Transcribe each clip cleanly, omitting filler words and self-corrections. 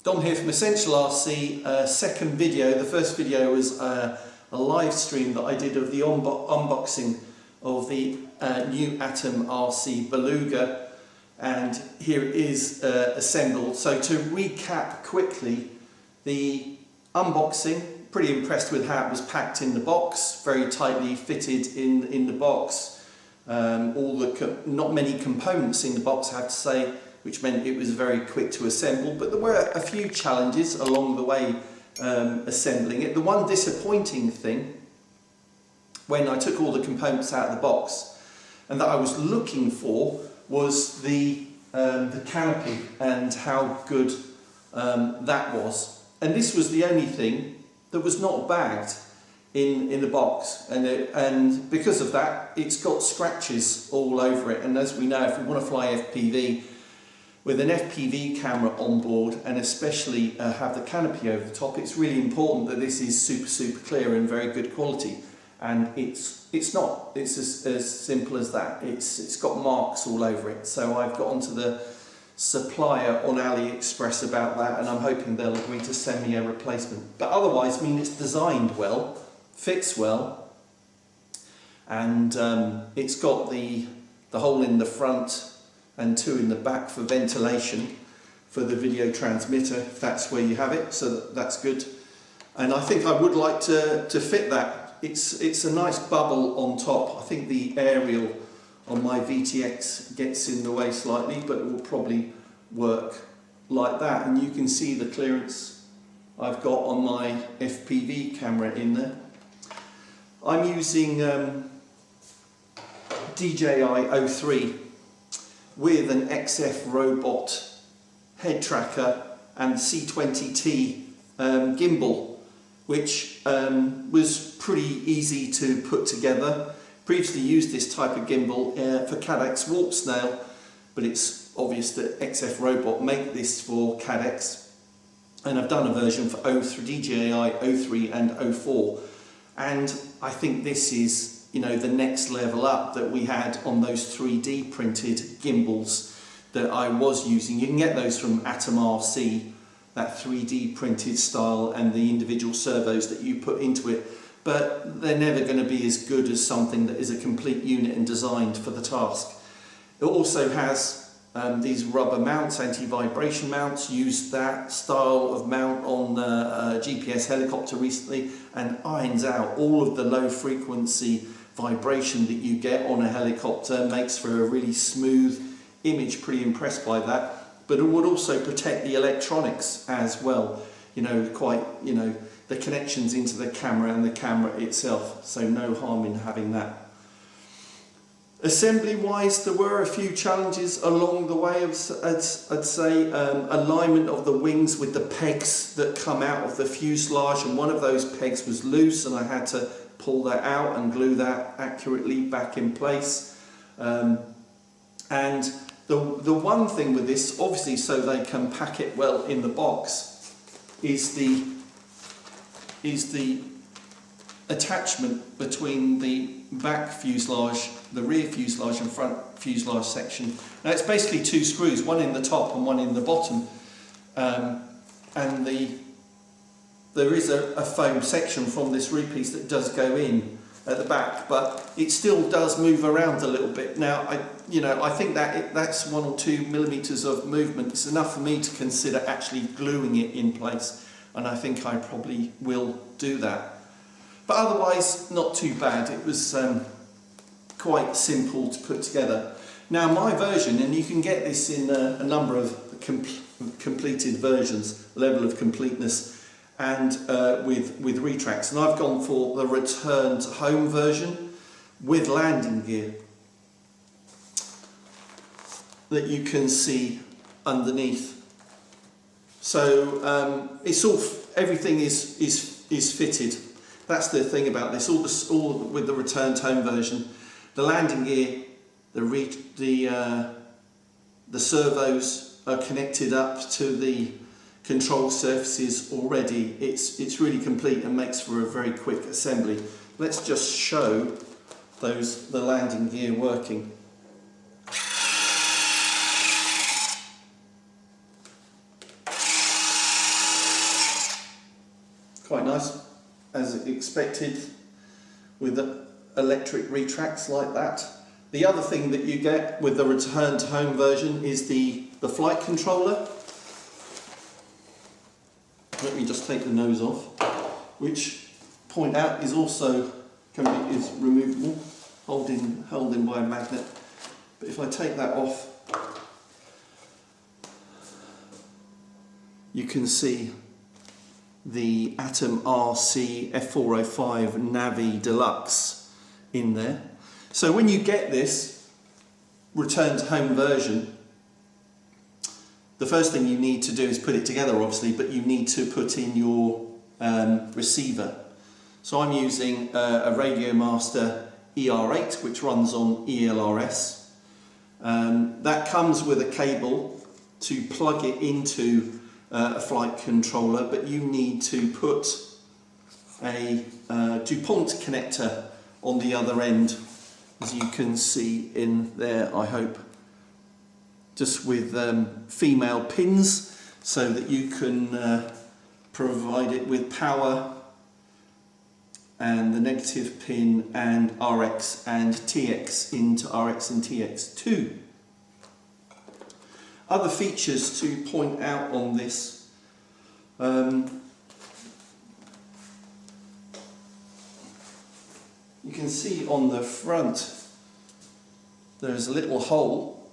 Don here from Essential RC, second video. The first video was a live stream that I did of the unboxing of the new AtomRC Beluga, and here it is assembled. So to recap quickly, the unboxing, pretty impressed with how it was packed in the box, very tightly fitted in the box. Not many components in the box, I have to say, which meant it was very quick to assemble, but there were a few challenges along the way assembling it. The one disappointing thing, when I took all the components out of the box, and that I was looking for, was the canopy and how good that was. And this was the only thing that was not bagged in the box, and because of that it's got scratches all over it. And as we know, if we want to fly FPV with an FPV camera on board, and especially have the canopy over the top, it's really important that this is super clear and very good quality. And it's not. It's as simple as that. It's got marks all over it. So I've got onto the supplier on AliExpress about that, and I'm hoping they'll agree to send me a replacement. But otherwise, I mean, it's designed well, fits well, and it's got the hole in the front and two in the back for ventilation for the video transmitter, if that's where you have it, so that's good. And I think I would like to fit that. It's a nice bubble on top. I think the aerial on my VTX gets in the way slightly, but it will probably work like that. And you can see the clearance I've got on my FPV camera in there. I'm using DJI 03 with an XF robot head tracker and C20T gimbal, which was pretty easy to put together. Previously used this type of gimbal for Cadex warp snail, but it's obvious that XF robot make this for Cadex, and I've done a version for DJI 03 and 04, and I think this is, you know, the next level up that we had on those 3D printed gimbals that I was using. You can get those from AtomRC, that 3D printed style, and the individual servos that you put into it, but they're never going to be as good as something that is a complete unit and designed for the task. It also has these rubber mounts, anti-vibration mounts. Used that style of mount on a GPS helicopter recently, and irons out all of the low frequency vibration that you get on a helicopter, makes for a really smooth image. Pretty impressed by that. But it would also protect the electronics as well, you know, the connections into the camera and the camera itself, so no harm in having that. Assembly wise, there were a few challenges along the way. I'd say alignment of the wings with the pegs that come out of the fuselage, and one of those pegs was loose and I had to pull that out and glue that accurately back in place. And the one thing with this, obviously, so they can pack it well in the box, is the attachment between the back fuselage, the rear fuselage and front fuselage section. Now it's basically two screws, one in the top and one in the bottom, and there is a foam section from this rear piece that does go in at the back, but it still does move around a little bit. Now I think that's 1 or 2 millimeters of movement. It's enough for me to consider actually gluing it in place, and I think I probably will do that. But otherwise, not too bad. It was quite simple to put together. Now my version, and you can get this in a number of completed versions, level of completeness, and with retracts, and I've gone for the return to home version with landing gear that you can see underneath. So everything is fitted. That's the thing about this. All with the return to home version, the landing gear, the servos are connected up to the control surfaces already. It's really complete and makes for a very quick assembly. Let's just show the landing gear working. Quite nice, as expected, with electric retracts like that. The other thing that you get with the return to home version is the flight controller. Let me just take the nose off, which, point out, is also is removable, held in by a magnet. But if I take that off, you can see the AtomRC F405 Navi Deluxe in there. So when you get this return to home version, the first thing you need to do is put it together, obviously, but you need to put in your receiver. So I'm using a Radiomaster ER8, which runs on ELRS. That comes with a cable to plug it into a flight controller, but you need to put a DuPont connector on the other end, as you can see in there, I hope, just with female pins, so that you can provide it with power and the negative pin and RX and TX into RX and TX2. Other features to point out on this, you can see on the front there's a little hole,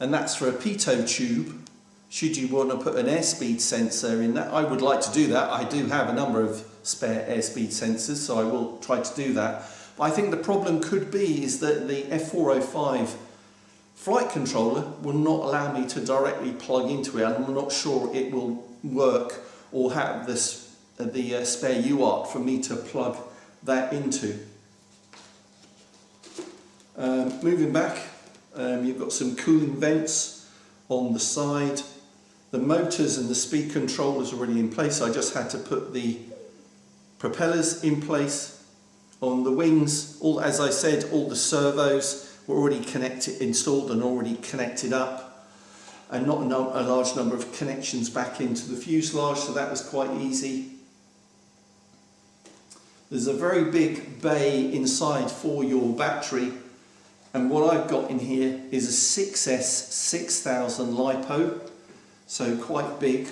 and that's for a pitot tube should you want to put an airspeed sensor in that. I would like to do that. I do have a number of spare airspeed sensors, so I will try to do that. But I think the problem could be is that the F405 flight controller will not allow me to directly plug into it, and I'm not sure it will work or have this, the spare UART for me to plug that into. Moving back, you've got some cooling vents on the side. The motors and the speed controllers are already in place. I just had to put the propellers in place. On the wings, as I said, all the servos were already installed and already connected up, and not a large number of connections back into the fuselage, so that was quite easy. There's a very big bay inside for your battery, and what I've got in here is a 6S 6000 LiPo, so quite big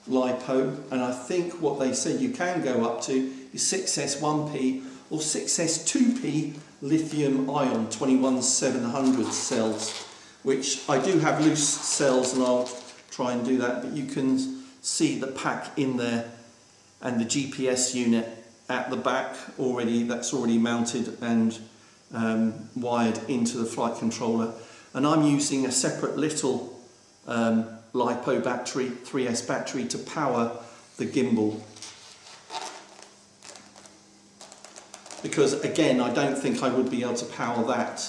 LiPo, and I think what they said you can go up to is 6S 1P or 6S 2P lithium ion 21700 cells, which I do have loose cells and I'll try and do that, but you can see the pack in there and the GPS unit at the back already, that's already mounted and wired into the flight controller. And I'm using a separate little LiPo battery, 3S battery, to power the gimbal, because again I don't think I would be able to power that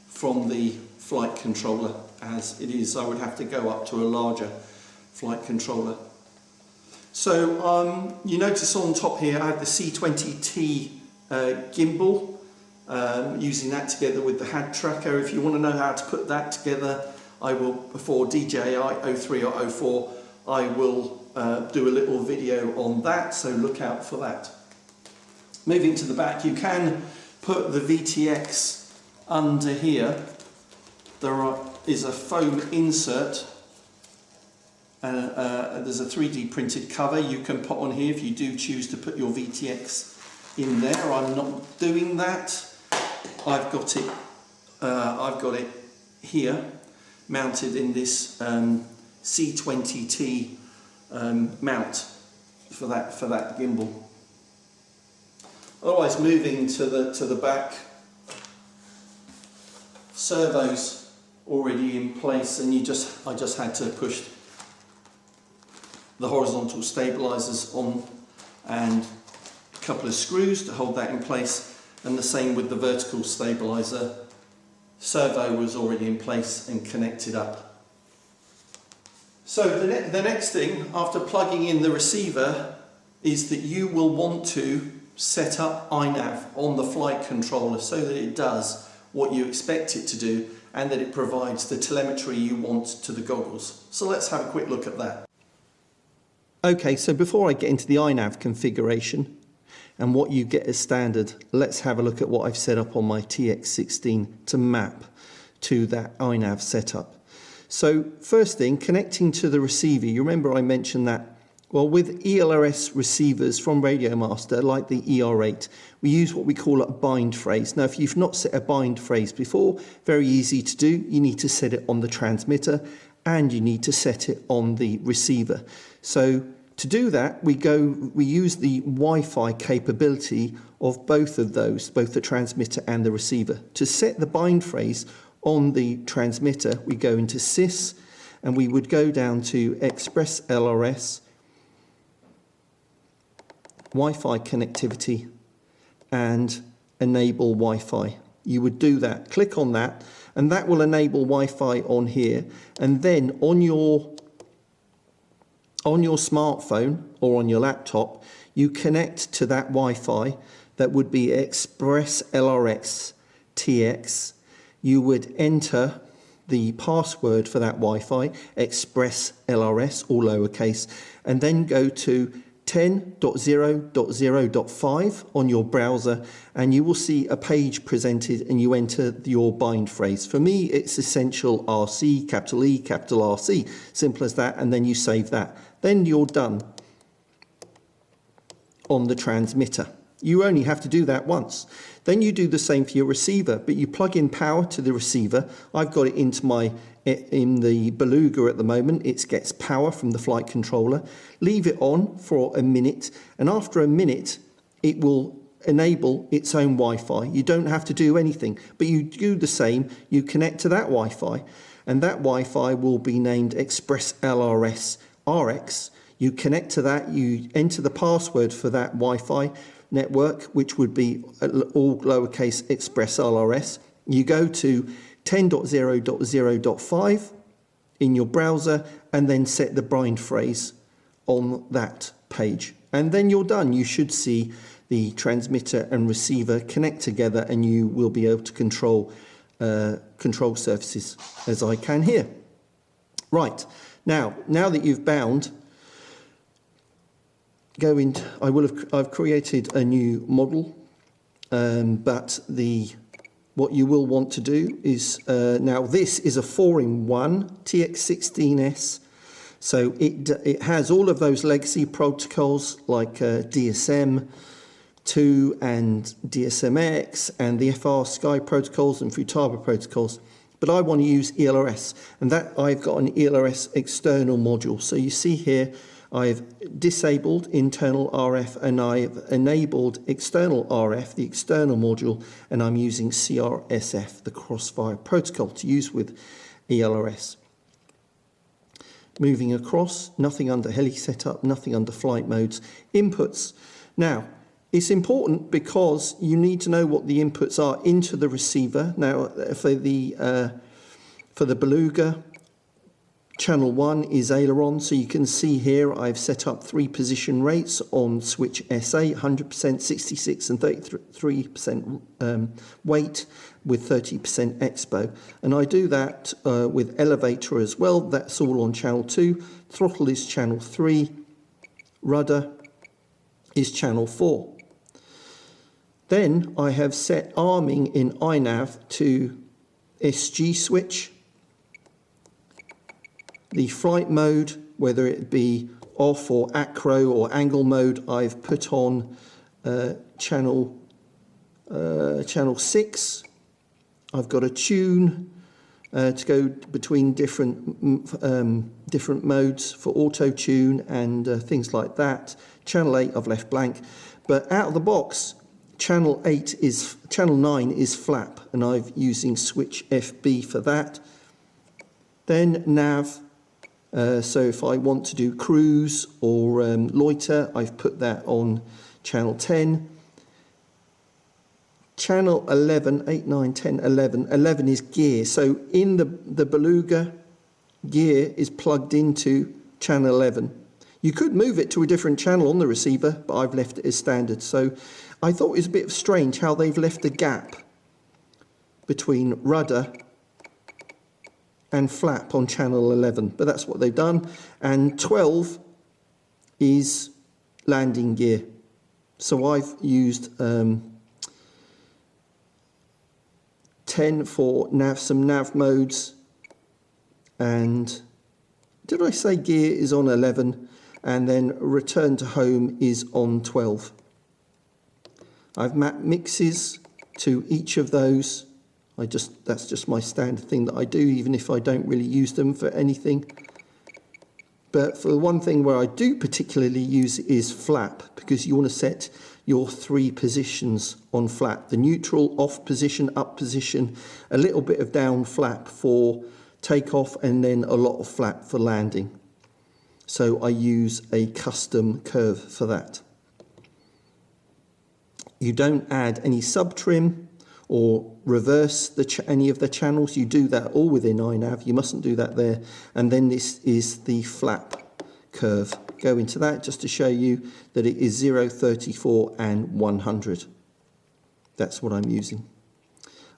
from the flight controller as it is. I would have to go up to a larger flight controller. So you notice on top here I have the C20T gimbal, using that together with the HAD tracker. If you want to know how to put that together, I will, for DJI 03 or 04, I will do a little video on that, so look out for that. Moving to the back, you can put the VTX under here. There is a foam insert, there's a 3D printed cover you can put on here if you do choose to put your VTX in there. I'm not doing that. I've got it here, mounted in this C20T mount for that gimbal. Otherwise, moving to the back, servos already in place, and I just had to push the horizontal stabilizers on and a couple of screws to hold that in place, and the same with the vertical stabilizer. Servo was already in place and connected up. So the next thing after plugging in the receiver is that you will want to set up iNav on the flight controller so that it does what you expect it to do and that it provides the telemetry you want to the goggles. So let's have a quick look at that. Okay, so before I get into the iNav configuration and what you get as standard, let's have a look at what I've set up on my TX16 to map to that iNav setup. So first thing, connecting to the receiver, you remember I mentioned that, well, with ELRS receivers from Radiomaster, like the ER8, we use what we call a bind phrase. Now, if you've not set a bind phrase before, very easy to do. You need to set it on the transmitter and you need to set it on the receiver. So to do that, we use the Wi-Fi capability of both of those, both the transmitter and the receiver. To set the bind phrase on the transmitter, we go into sys and we would go down to Express LRS, Wi-Fi connectivity, and enable Wi-Fi. You would do that, click on that, and that will enable Wi-Fi on here. And then on your smartphone or on your laptop, you connect to that Wi-Fi. That would be Express LRX TX. You would enter the password for that Wi-Fi, Express LRS, all lowercase, and then go to 10.0.0.5 on your browser, and you will see a page presented and you enter your bind phrase. For me, it's essential RC, capital E, capital RC, simple as that, and then you save that. Then you're done on the transmitter. You only have to do that once. Then you do the same for your receiver, but you plug in power to the receiver. I've got it in the Beluga at the moment. It gets power from the flight controller. Leave it on for a minute, and after a minute, it will enable its own Wi-Fi. You don't have to do anything, but you do the same. You connect to that Wi-Fi, and that Wi-Fi will be named Express LRS RX. You connect to that, you enter the password for that Wi-Fi network, which would be all lowercase Express LRS. You go to 10.0.0.5 in your browser and then set the bind phrase on that page. And then you're done. You should see the transmitter and receiver connect together and you will be able to control surfaces as I can here. Right, now that you've bound, I've created a new model, but what you will want to do is, now this is a 4-in-1 TX16S, so it has all of those legacy protocols like DSM2 and DSMX and the FR Sky protocols and Futaba protocols, but I want to use ELRS, and that I've got an ELRS external module. So you see here, I've disabled internal RF and I've enabled external RF, the external module, and I'm using CRSF, the Crossfire protocol, to use with ELRS. Moving across, nothing under heli setup, nothing under flight modes. Inputs. Now, it's important because you need to know what the inputs are into the receiver. Now, for the Beluga, Channel 1 is aileron, so you can see here I've set up 3 position rates on switch SA, 100%, 66 and 33% weight with 30% expo. And I do that with elevator as well. That's all on channel 2. Throttle is channel 3. Rudder is channel 4. Then I have set arming in iNav to SG switch. The flight mode, whether it be off or acro or angle mode, I've put on channel 6. I've got a tune to go between different modes for auto tune and things like that. Channel 8 I've left blank, but out of the box, channel 9 is flap, and I'm using switch FB for that. Then nav. So if I want to do cruise or loiter, I've put that on channel 10. Channel 11, 8, 9, 10, 11. 11 is gear. So in the Beluga, gear is plugged into channel 11. You could move it to a different channel on the receiver, but I've left it as standard. So I thought it was a bit strange how they've left a gap between rudder and flap on channel 11, but that's what they've done. And 12 is landing gear. So I've used 10 for some nav modes, and did I say gear is on 11, and then return to home is on 12. I've mapped mixes to each of those. That's just my standard thing that I do, even if I don't really use them for anything. But for the one thing where I do particularly use is flap, because you want to set your 3 positions on flap: the neutral, off position, up position, a little bit of down flap for takeoff, and then a lot of flap for landing. So I use a custom curve for that. You don't add any sub trim or reverse any of the channels. You do that all within iNav. You mustn't do that there. And then this is the flap curve. Go into that just to show you that it is 0, 34 and 100. That's what I'm using.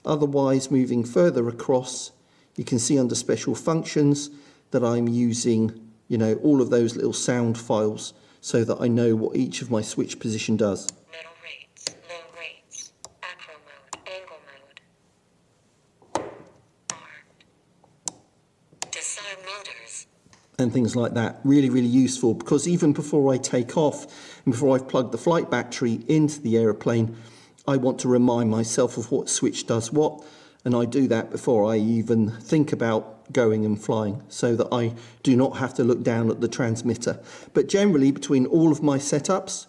Otherwise, moving further across, you can see under special functions that I'm using, you know, all of those little sound files so that I know what each of my switch position does. Middle rates, low rates, acro mode, angle mode, disarm motors, and things like that. Really, really useful, because even before I take off and before I've plugged the flight battery into the aeroplane, I want to remind myself of what switch does what, and I do that before I even think about going and flying, so that I do not have to look down at the transmitter. But generally, between all of my setups,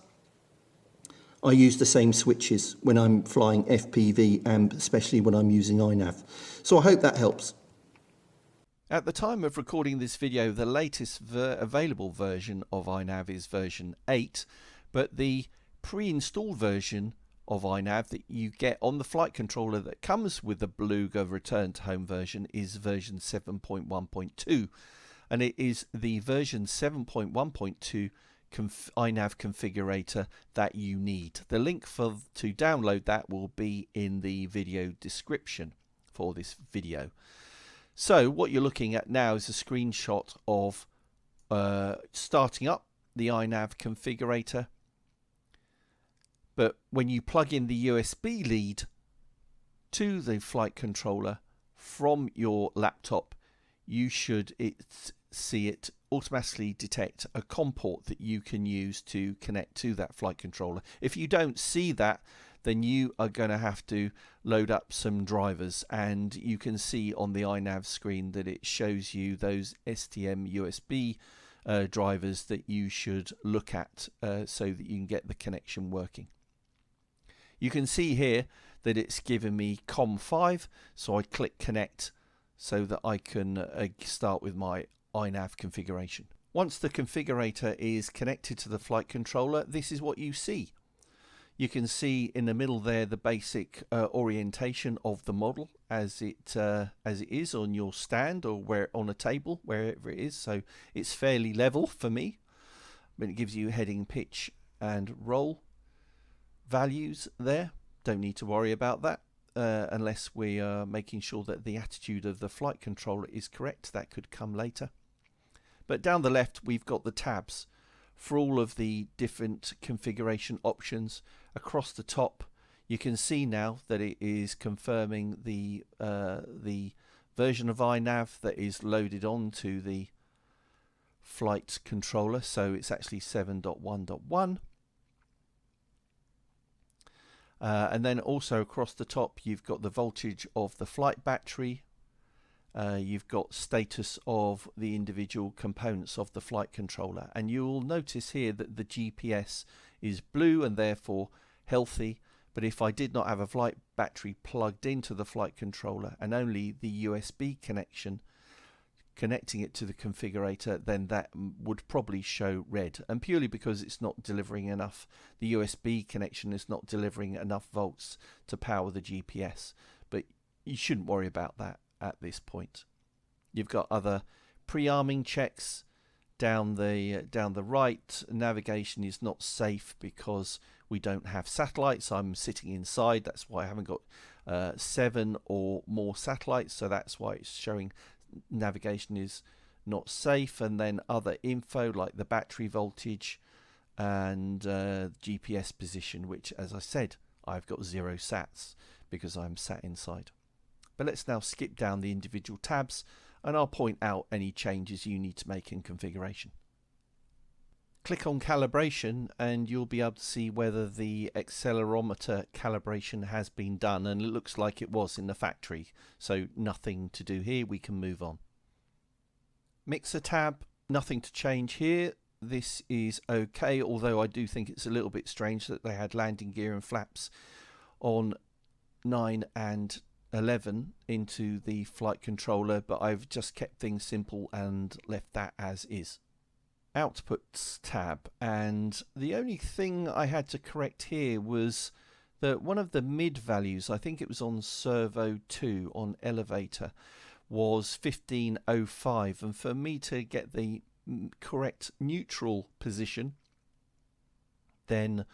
I use the same switches when I'm flying FPV, and especially when I'm using iNav. So I hope that helps. At the time of recording this video, the latest available version of iNav is version 8, but the pre-installed version of iNav that you get on the flight controller that comes with the Beluga Return to Home version is version 7.1.2, and it is the version 7.1.2 iNav configurator that you need. The link to download that will be in the video description for this video. So what you're looking at now is a screenshot of starting up the iNav configurator. But when you plug in the USB lead to the flight controller from your laptop, you should see it automatically detect a COM port that you can use to connect to that flight controller. If you don't see that, then you are going to have to load up some drivers, and you can see on the iNav screen that it shows you those STM USB drivers that you should look at so that you can get the connection working. You can see here that it's given me COM5, so I click connect so that I can start with my iNav configuration. Once the configurator is connected to the flight controller, this is what you see. You can see in the middle there the basic orientation of the model as it is on your stand or on a table, wherever it is. So it's fairly level for me, but it gives you heading, pitch and roll values there. Don't need to worry about that unless we are making sure that the attitude of the flight controller is correct. That could come later. But down the left we've got the tabs for all of the different configuration options. Across the top you can see now that it is confirming the version of iNav that is loaded onto the flight controller, so it's actually 7.1.1. And then also across the top you've got the voltage of the flight battery, you've got status of the individual components of the flight controller, and you'll notice here that the GPS is blue and therefore healthy. But if I did not have a flight battery plugged into the flight controller and only the USB connection connecting it to the configurator, then that would probably show red, and purely because it's not delivering enough, the USB connection is not delivering enough volts to power the GPS. But you shouldn't worry about that at this point. You've got other pre-arming checks down the right. Navigation is not safe because we don't have satellites. I'm sitting inside, that's why I haven't got 7 or more satellites, so that's why it's showing navigation is not safe, and then other info like the battery voltage and GPS position, which, as I said, I've got 0 sats because I'm sat inside. But let's now skip down the individual tabs and I'll point out any changes you need to make in configuration. Click on calibration and you'll be able to see whether the accelerometer calibration has been done, and it looks like it was in the factory, so nothing to do here. We can move on. Mixer tab, nothing to change here. This is okay, although I do think it's a little bit strange that they had landing gear and flaps on 9 and 11 into the flight controller, but I've just kept things simple and left that as is. Outputs tab, and the only thing I had to correct here was that one of the mid values, I think it was on servo 2 on elevator, was 1505, and for me to get the correct neutral position, then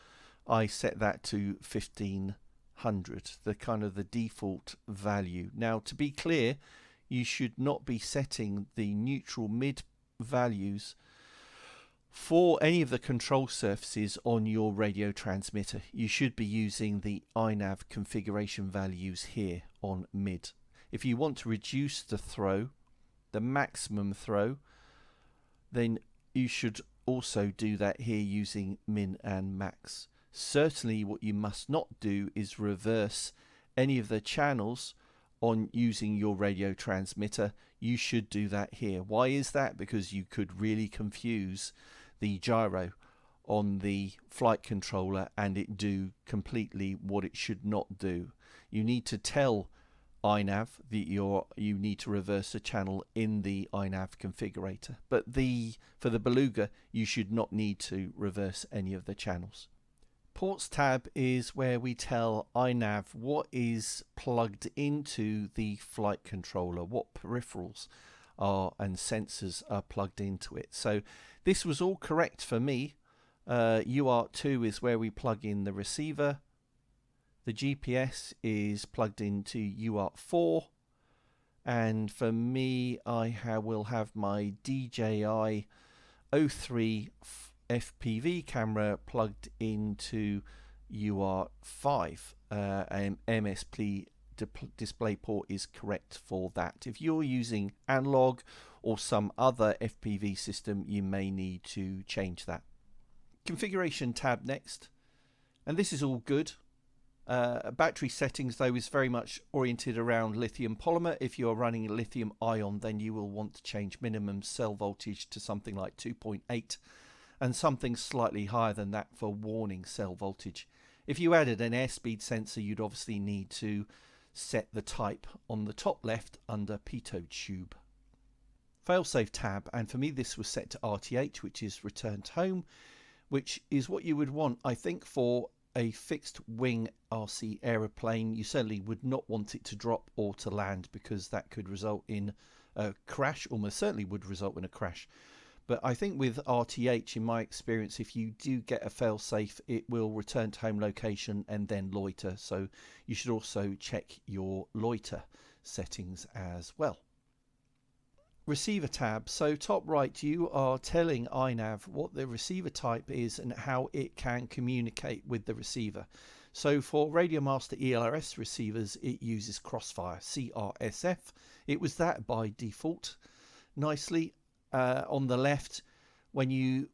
I set that to 1500, the kind of the default value. Now, to be clear, you should not be setting the neutral mid values for any of the control surfaces on your radio transmitter. You should be using the iNav configuration values here on mid. If you want to reduce the throw, the maximum throw, then you should also do that here using min and max. Certainly what you must not do is reverse any of the channels on using your radio transmitter. You should do that here. Why is that? Because you could really confuse the gyro on the flight controller and it do completely what it should not do. You need to tell iNav that you need to reverse a channel in the iNav configurator, but for the Beluga you should not need to reverse any of the channels. Ports tab is where we tell iNav what is plugged into the flight controller, what peripherals are and sensors are plugged into it. So this was all correct for me. UART2 is where we plug in the receiver. The GPS is plugged into UART4, and for me I will have my DJI 03 FPV camera plugged into UART5, and MSP display port is correct for that. If you're using analog or some other FPV system, you may need to change that. Configuration tab next, and this is all good. Battery settings though is very much oriented around lithium polymer. If you're running lithium ion, then you will want to change minimum cell voltage to something like 2.8 and something slightly higher than that for warning cell voltage. If you added an airspeed sensor, you'd obviously need to set the type on the top left under pitot tube. Failsafe tab, and for me this was set to RTH, which is returned home, which is what you would want, I think, for a fixed wing RC aeroplane. You certainly would not want it to drop or to land, because that could result in a crash, almost certainly would result in a crash. But I think with RTH, in my experience, if you do get a failsafe, it will return to home location and then loiter. So you should also check your loiter settings as well. Receiver tab. So top right, you are telling iNav what the receiver type is and how it can communicate with the receiver. So for Radiomaster ELRS receivers, it uses Crossfire, CRSF. It was that by default. Nicely. On the left, when you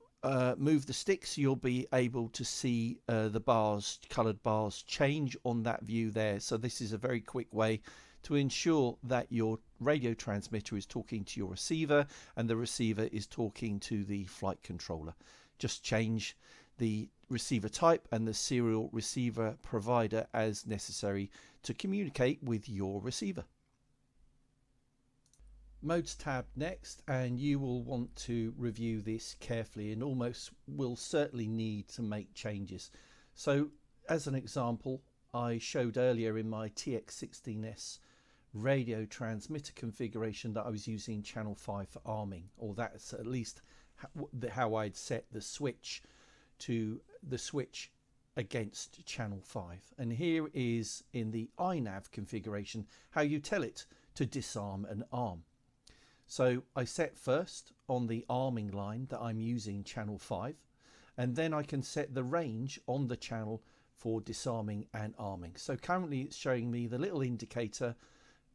move the sticks, you'll be able to see the bars, coloured bars, change on that view there. So this is a very quick way to ensure that your radio transmitter is talking to your receiver and the receiver is talking to the flight controller. Just change the receiver type and the serial receiver provider as necessary to communicate with your receiver. Modes tab next, and you will want to review this carefully and almost will certainly need to make changes. So as an example, I showed earlier in my TX16S radio transmitter configuration that I was using channel 5 for arming, or that's at least how I'd set the switch to the switch against channel 5. And here is in the iNav configuration how you tell it to disarm and arm. So I set first on the arming line that I'm using channel 5, and then I can set the range on the channel for disarming and arming. So currently it's showing me the little indicator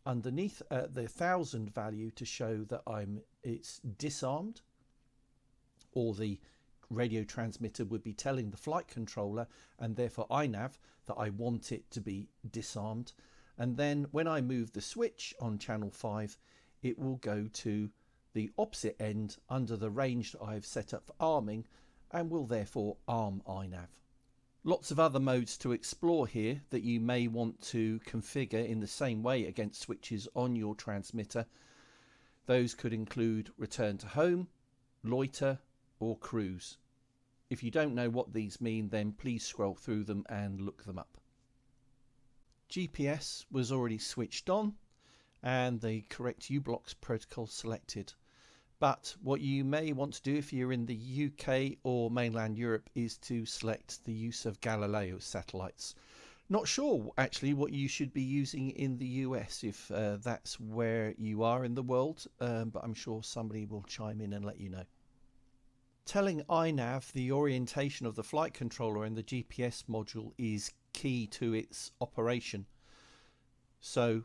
underneath the 1000 value to show that it's disarmed, or the radio transmitter would be telling the flight controller and therefore iNav that I want it to be disarmed. And then when I move the switch on channel 5, it will go to the opposite end under the range that I've set up for arming and will therefore arm iNav. Lots of other modes to explore here that you may want to configure in the same way against switches on your transmitter. Those could include return to home, loiter, or cruise. If you don't know what these mean, then please scroll through them and look them up. GPS was already switched on and the correct u-blocks protocol selected. But what you may want to do if you're in the UK or mainland Europe is to select the use of Galileo satellites. Not sure actually what you should be using in the US if that's where you are in the world, but I'm sure somebody will chime in and let you know. Telling iNav the orientation of the flight controller and the GPS module is key to its operation. So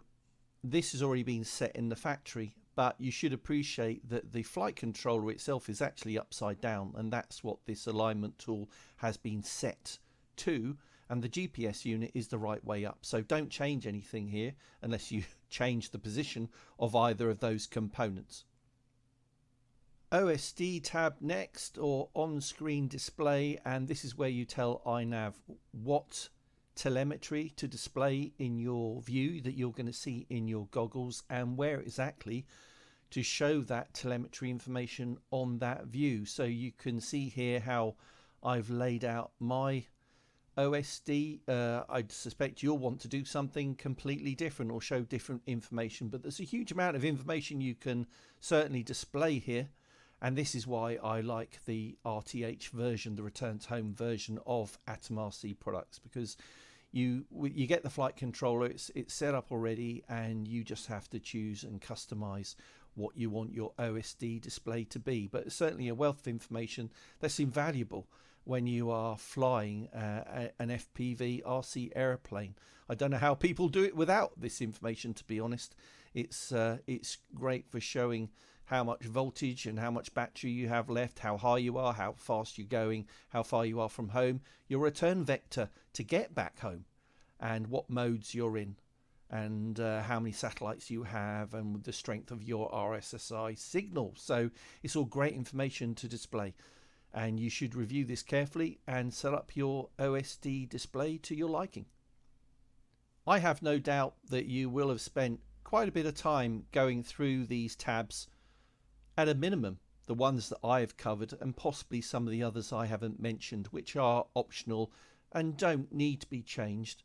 this has already been set in the factory, but you should appreciate that the flight controller itself is actually upside down, and that's what this alignment tool has been set to, and the GPS unit is the right way up. So don't change anything here unless you change the position of either of those components. OSD tab next, or on-screen display, and this is where you tell iNav what telemetry to display in your view that you're going to see in your goggles and where exactly to show that telemetry information on that view. So you can see here how I've laid out my OSD. I suspect you'll want to do something completely different or show different information, but there's a huge amount of information you can certainly display here. And this is why I like the RTH version, the return to home version of AtomRC products, because you get the flight controller, it's set up already, and you just have to choose and customize what you want your OSD display to be. But it's certainly a wealth of information that's invaluable when you are flying an FPV RC airplane. I don't know how people do it without this information, to be honest. It's great for showing how much voltage and how much battery you have left, how high you are, how fast you're going, how far you are from home, your return vector to get back home, and what modes you're in, and how many satellites you have, and the strength of your RSSI signal. So it's all great information to display, and you should review this carefully and set up your OSD display to your liking. I have no doubt that you will have spent quite a bit of time going through these tabs, at a minimum the ones that I've covered, and possibly some of the others I haven't mentioned, which are optional and don't need to be changed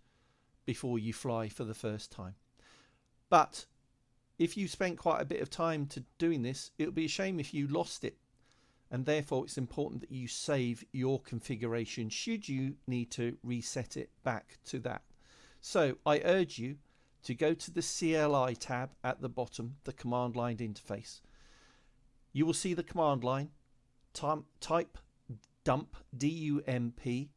before you fly for the first time. But if you spent quite a bit of time to doing this, it would be a shame if you lost it, and therefore it's important that you save your configuration should you need to reset it back to that. So I urge you to go to the CLI tab at the bottom, the command line interface. You will see the command line, type dump, D-U-M-P,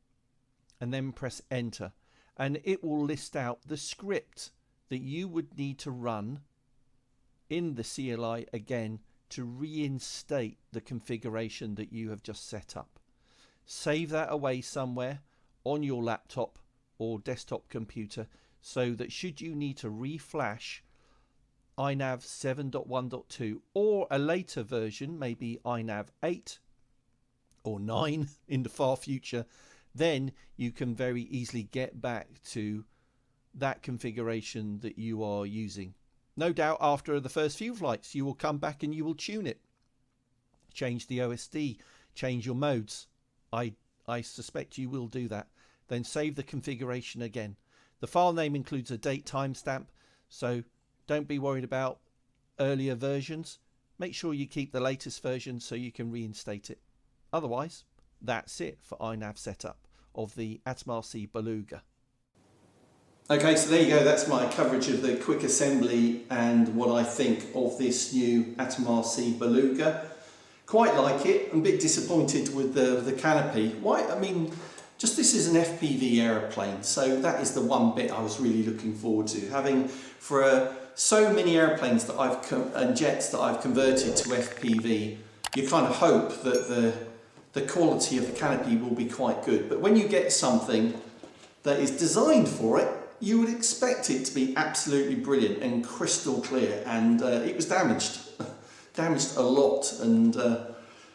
and then press enter, and it will list out the script that you would need to run in the CLI again to reinstate the configuration that you have just set up. Save that away somewhere on your laptop or desktop computer, so that should you need to reflash iNav 7.1.2 or a later version, maybe iNav 8 or 9 in the far future, then you can very easily get back to that configuration that you are using. No doubt after the first few flights you will come back and you will tune it, change the OSD, change your modes. I suspect you will do that. Then save the configuration again. The file name includes a date timestamp, so don't be worried about earlier versions. Make sure you keep the latest version so you can reinstate it. Otherwise, that's it for iNav setup of the AtomRC Beluga. Okay, so there you go, that's my coverage of the quick assembly and what I think of this new AtomRC Beluga. Quite like it. I'm a bit disappointed with the canopy. Why? I mean, just this is an FPV aeroplane, so that is the one bit I was really looking forward to. Having, for so many airplanes that and jets that I've converted to FPV, you kind of hope that the quality of the canopy will be quite good. But when you get something that is designed for it, you would expect it to be absolutely brilliant and crystal clear, and it was damaged a lot, and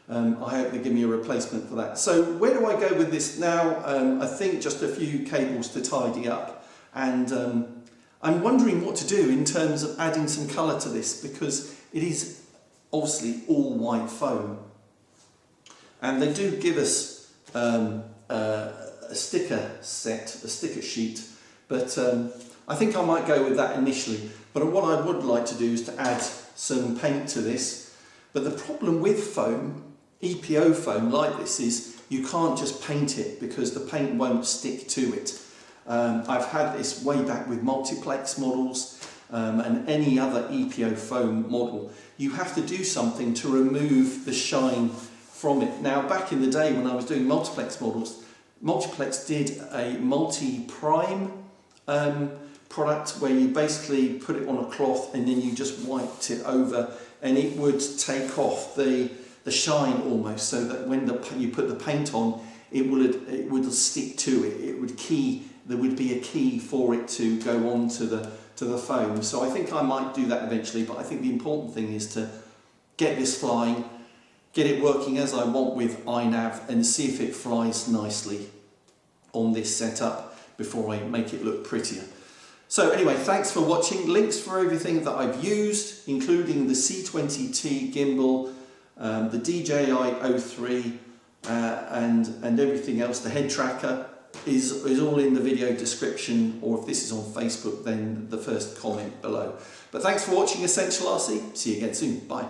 I hope they give me a replacement for that. So where do I go with this now? I think just a few cables to tidy up, and I'm wondering what to do in terms of adding some colour to this, because it is obviously all white foam, and they do give us a sticker set, a sticker sheet, but I think I might go with that initially. But what I would like to do is to add some paint to this. But the problem with foam, EPO foam like this, is you can't just paint it because the paint won't stick to it. I've had this way back with multiplex models and any other EPO foam model. You have to do something to remove the shine from it. Now, back in the day when I was doing multiplex models, Multiplex did a multi-prime product where you basically put it on a cloth and then you just wiped it over, and it would take off the shine almost, so that when you put the paint on, it would stick to it. There would be a key for it to go on to the foam. So I think I might do that eventually, but I think the important thing is to get this flying, get it working as I want with iNav, and see if it flies nicely on this setup before I make it look prettier. So anyway, thanks for watching. Links for everything that I've used, including the C20T gimbal, the DJI O3, and everything else, the head tracker, is all in the video description, or if this is on Facebook, then the first comment below. But thanks for watching Essential RC. See you again soon. Bye.